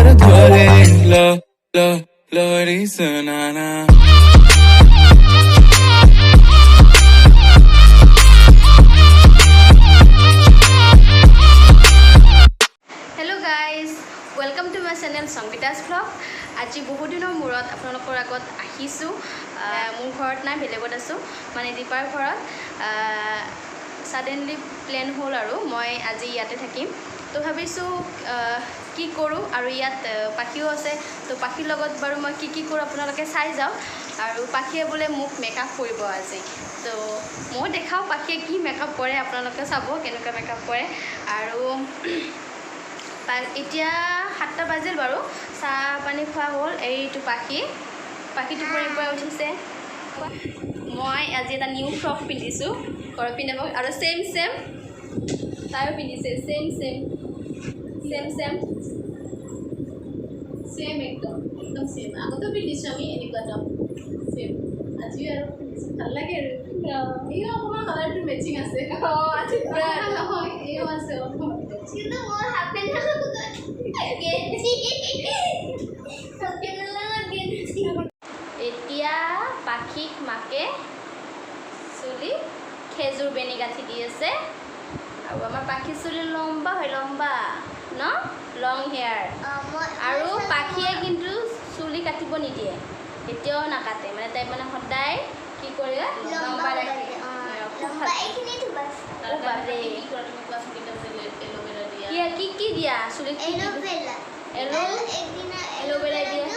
Para dhole lohri sunana. Hello guys, welcome to my channel Sangita's Vlog. আজি বহু দিনৰ মূৰত আপোনালোকৰ আগত আহিছো। মোৰ ঘৰত নাই, বেলেগত আছো, মানে দীপাৰ ঘৰত। সাডেনলি প্লেন হ'ল আৰু মই আজি ইয়াতে থাকিম। তো ভাবিছো কি কৰোঁ, আৰু ইয়াত পাখিও আছে। তো পাখিৰ লগত বাৰু মই কি কৰোঁ আপোনালোকে চাই যাওক। আৰু পাখিয়ে বোলে মোক মেকআপ কৰিব আজি। তো মই দেখাওঁ পাখিয়ে কি মেকআপ কৰে, আপোনালোকে চাব কেনেকুৱা মেকআপ কৰে। আৰু এতিয়া 7টা বাজিল বাৰু, চাহ পানী খোৱা হ'ল। এইটো পাখি টোপনিৰ পৰা উঠিছে। মই আজি এটা নিউ ফ্ৰক পিন্ধিছোঁ, ঘৰত পিন্ধিব, আৰু ছেম তাইও পিন্ধিছে, ছেম একদম ছেম। আগতে পিন্ধিছোঁ আমি এনেকুৱা টপ, ছেম। আজি আৰু ভাল লাগে আৰু এইও অকণমান কালাৰটো মেচিং আছে। আজি পুৰা নহয়, এইও আছে কিন্তু মোৰ হাফ পেণ্ট এতিয়া পাখিক মাকে চুলি খেজুৰ বেনি গাঁঠি দি আছে। আৰু আমাৰ পাখি চুলি লম্বা হয়, লম্বা ন, লং হেয়াৰ। আৰু পাখিয়ে কিন্তু চুলি কাটিব নিদিয়ে, এতিয়াও নাকাটে, মানে তাই মানে সদায় কি কৰে, লম্বা ৰাখে। কি দিয়া চুলিত? এল'ভেৰা দিয়া।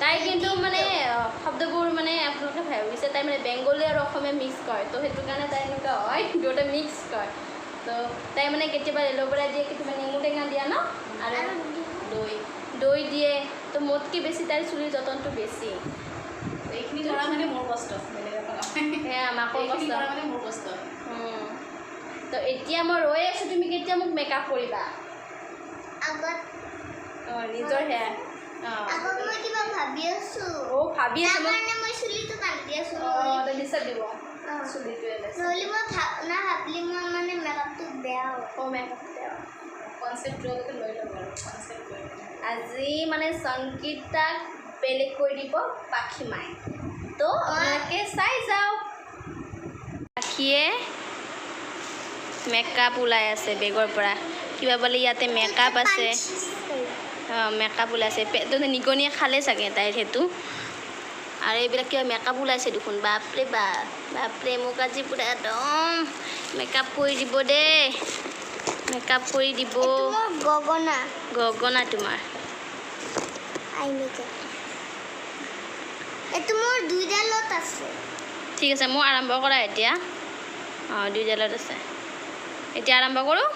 তাই কিন্তু মানে শব্দবোৰ মানে আপোনালোকে ভাবিছে তাই মানে বেংগলী আৰু অসমীয়া মিক্স কৰে, তো সেইটো কাৰণে তাই এনেকুৱা হয়, দুয়োটা মিক্স কৰে। তো তাই মানে কেতিয়াবা এল'ভেৰা দিয়ে, কেতিয়াবা নেমু টেঙা দিয়া ন, আৰু দৈ দিয়ে। তো মোতকৈ বেছি তাইৰ চুলিৰ যতনটো বেছি। এইখিনি কৰা মানে মোৰ কষ্ট, সেয়া মাকৰ কষ্ট, মানে মোৰ কষ্ট। তো এতিয়া মই ৰৈ আছোঁ, তুমি কেতিয়া মোক মেকআপ কৰিবা? নিজৰ হেয়াৰ ভাবি আছো মই চুলিটো কাটি আছো। ডিষ্টাৰ্ব দিব চুলিটোৱে, নহ'লে মই ভাবিলি মই মানে মেকআপটো বেয়া হ'ব। মেকআপটো বেয়া কনচেপ্টটো লৈ ল'ব আৰু কনচেপ্ট লৈ। আজি মানে সংগীতাক বেলেগ কৰি দিব পাখি মায়ে, তো আপোনালোকে চাই যাওক। পাখিয়ে মেকআপ ওলাই আছে বেগৰ পৰা, কিবা বোলে ইয়াতে মেকআপ আছে। মেকআপ ওলাইছে, নিগনিয়ে খালে চাগে তাইৰ সেইটো। আৰু এইবিলাক কিবা মেকআপ ওলাইছে দেখোন। বাপৰে মোক আজি পূৰা একদম মেকআপ কৰি দিব দেই, মেকআপ কৰি দিব। গগনা তোমাৰ এইটো মোৰ 2ডালত আছে। ঠিক আছে, মই আৰম্ভ কৰা এতিয়া। 2ডালত আছে, এতিয়া আৰম্ভ কৰোঁ।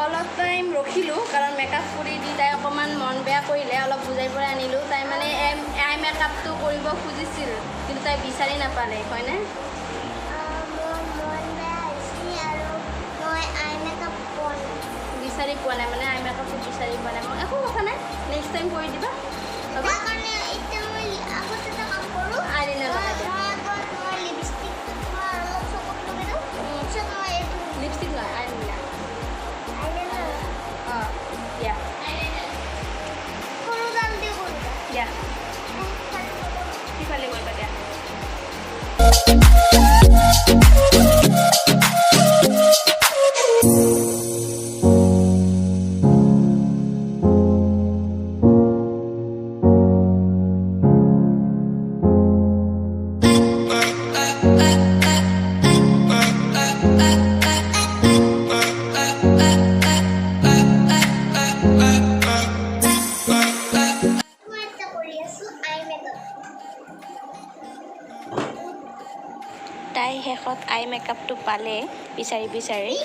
অলপ টাইম ৰখিলোঁ, কাৰণ মেকআপ কৰি দি তাই অকণমান মন বেয়া কৰিলে। অলপ বুজাই পৰাই আনিলোঁ। তাই মানে আই মেকআপটো কৰিব খুজিছিল, কিন্তু তাই বিচাৰি নাপালে, হয়নে? বিচাৰি পোৱা নাই, মানে আই মেকআপটো বিচাৰি পোৱা নাই। মই একো কথা নাই, নেক্সট টাইম কৰি দিবা। লিপষ্টিক লয় আইলিনা। দিয়া সিফালে কৰিবা দিয়া। তাই শেষত আই মেকআপটো পালে বিচাৰি বিচাৰি।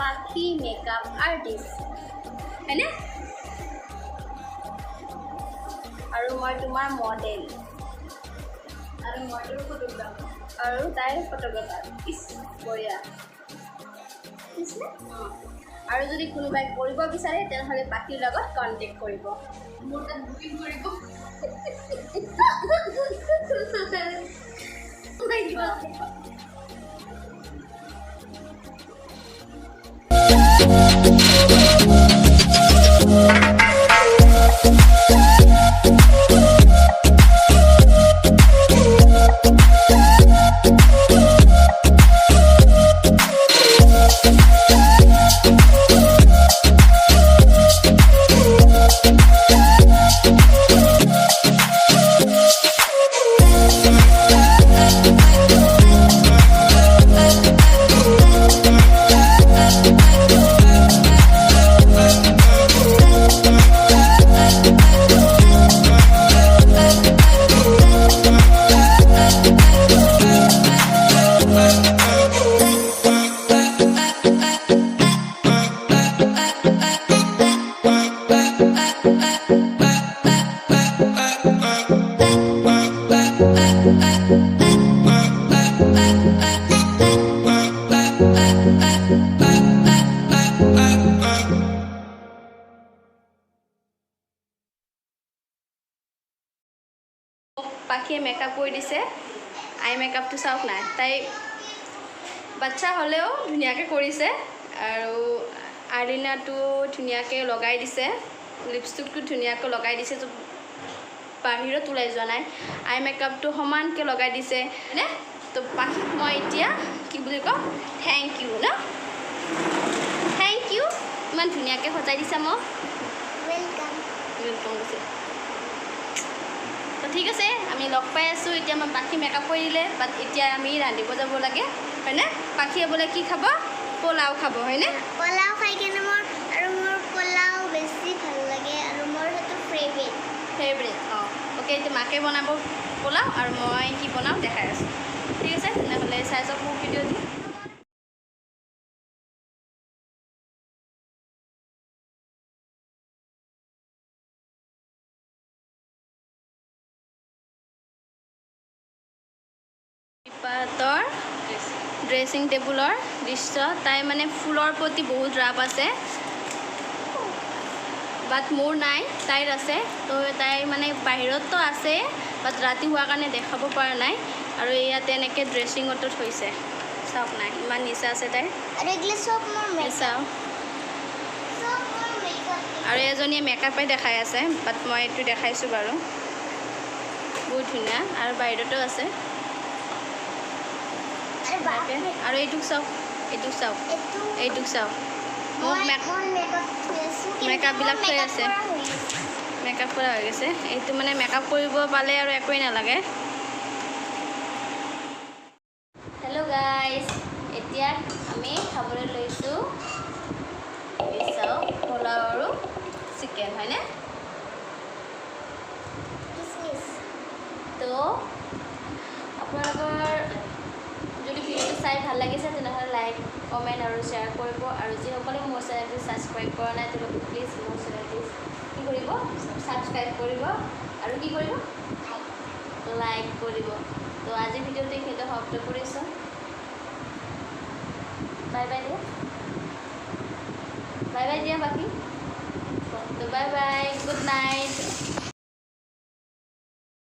পাখি মেকআপ আৰ্টিষ্ট হয়নে? আৰু মই তোমাৰ মডেল আৰু মই তোৰ ফটোগ্ৰাফাৰ আৰু তাইৰ ফটোগ্ৰাফাৰ। ইছ বঢ়িয়া। আৰু যদি কোনোবাই কৰিব বিচাৰে তেনেহ'লে পাখিৰ লগত কণ্টেক্ট কৰিব। মোৰ তাত বুকিং কৰিব। পাখিয়ে মেকআপ কৰি দিছে। আই মেকআপটো চাওক নাই, তাই বাচ্চা হ'লেও ধুনীয়াকৈ কৰিছে আৰু আইলাইনাৰটো ধুনীয়াকৈ লগাই দিছে, লিপষ্টিকটো ধুনীয়াকৈ লগাই দিছে, তো বাহিৰত ওলাই যোৱা নাই। আই মেকআপটো সমানকৈ লগাই দিছে নে? তো পাখিক মই এতিয়া কি বুলি কওঁ, থেংক ইউ ন, থেংক ইউ। ইমান ধুনীয়াকৈ সজাই দিছা মোক। ৱেলকাম। ৱেলকাম কৈছে। তো ঠিক আছে, আমি লগ পাই আছোঁ। এতিয়া মই পাখি মেকআপ কৰি দিলে, বাট এতিয়া আমি ৰান্ধিব যাব লাগে হয়নে? পাখিয়ে বোলে কি খাব, পোলাও খাব হয়নে? পোলাও খাই কিনে মোৰ পোলাও বেছি ভাল লাগে আৰু মোৰ সেইটো ফেভৰেট। অঁ অ'কে, এতিয়া মাকে বনাব পোলাও আৰু মই কি বনাওঁ দেখাই আছোঁ। ঠিক আছে, তেনেহ'লে চাই যাওক মোৰ ভিডিঅ'টো। পাতৰ ড্ৰেছিং টেবুলৰ দৃশ্য। তাই মানে ফুলৰ প্ৰতি বহুত ৰাপ আছে, বাট মোৰ নাই, তাইৰ আছে। তো তাই মানে বাহিৰততো আছে, বাট ৰাতি হোৱাৰ কাৰণে দেখাব পৰা নাই। আৰু ইয়াত এনেকৈ ড্ৰেছিঙতো থৈছে, চাওক নাই, ইমান নিচা আছে তাইৰ। আৰু এইগিলা চব মোৰ চাওক, আৰু এজনীয়ে মেকআপে দেখাই আছে, বাট মই এইটো দেখাইছোঁ বাৰু, বহুত ধুনীয়া। আৰু বাহিৰতো আছে। আৰু এইটোক চাওক, এইটোক চাওক, এইটোক চাওক, মোক মেকআপবিলাক থৈ আছে, মেকআপ কৰা হৈ গৈছে। এইটো মানে মেকআপ কৰিব পালে আৰু একোৱেই নালাগে। হেল্ল' গাইজ, এতিয়া আমি খাবলৈ লৈছোঁ চাওক পোলাও আৰু চিকেন হয়নে? তো আপোনালোকৰ যদি ভিডিঅ'টো চাই ভাল লাগিছে তেনেহ'লে লাইক, কমেণ্ট আৰু শ্বেয়াৰ কৰিব। আৰু যিসকলে মোৰ চেনেলটো ছাবস্ক্ৰাইব কৰা নাই তেওঁলোকে প্লিজ মোৰ চেনেলটো কি কৰিব, ছাবস্ক্ৰাইব কৰিব আৰু কি কৰিব, লাইক কৰিব। তো আজিৰ ভিডিঅ'টো এইখিনিতে সমাপ্ত কৰিছোঁ। বাই বাই দিয়া, বাই বাই দিয়া বাকী। তো বাই বাই, গুড নাইট।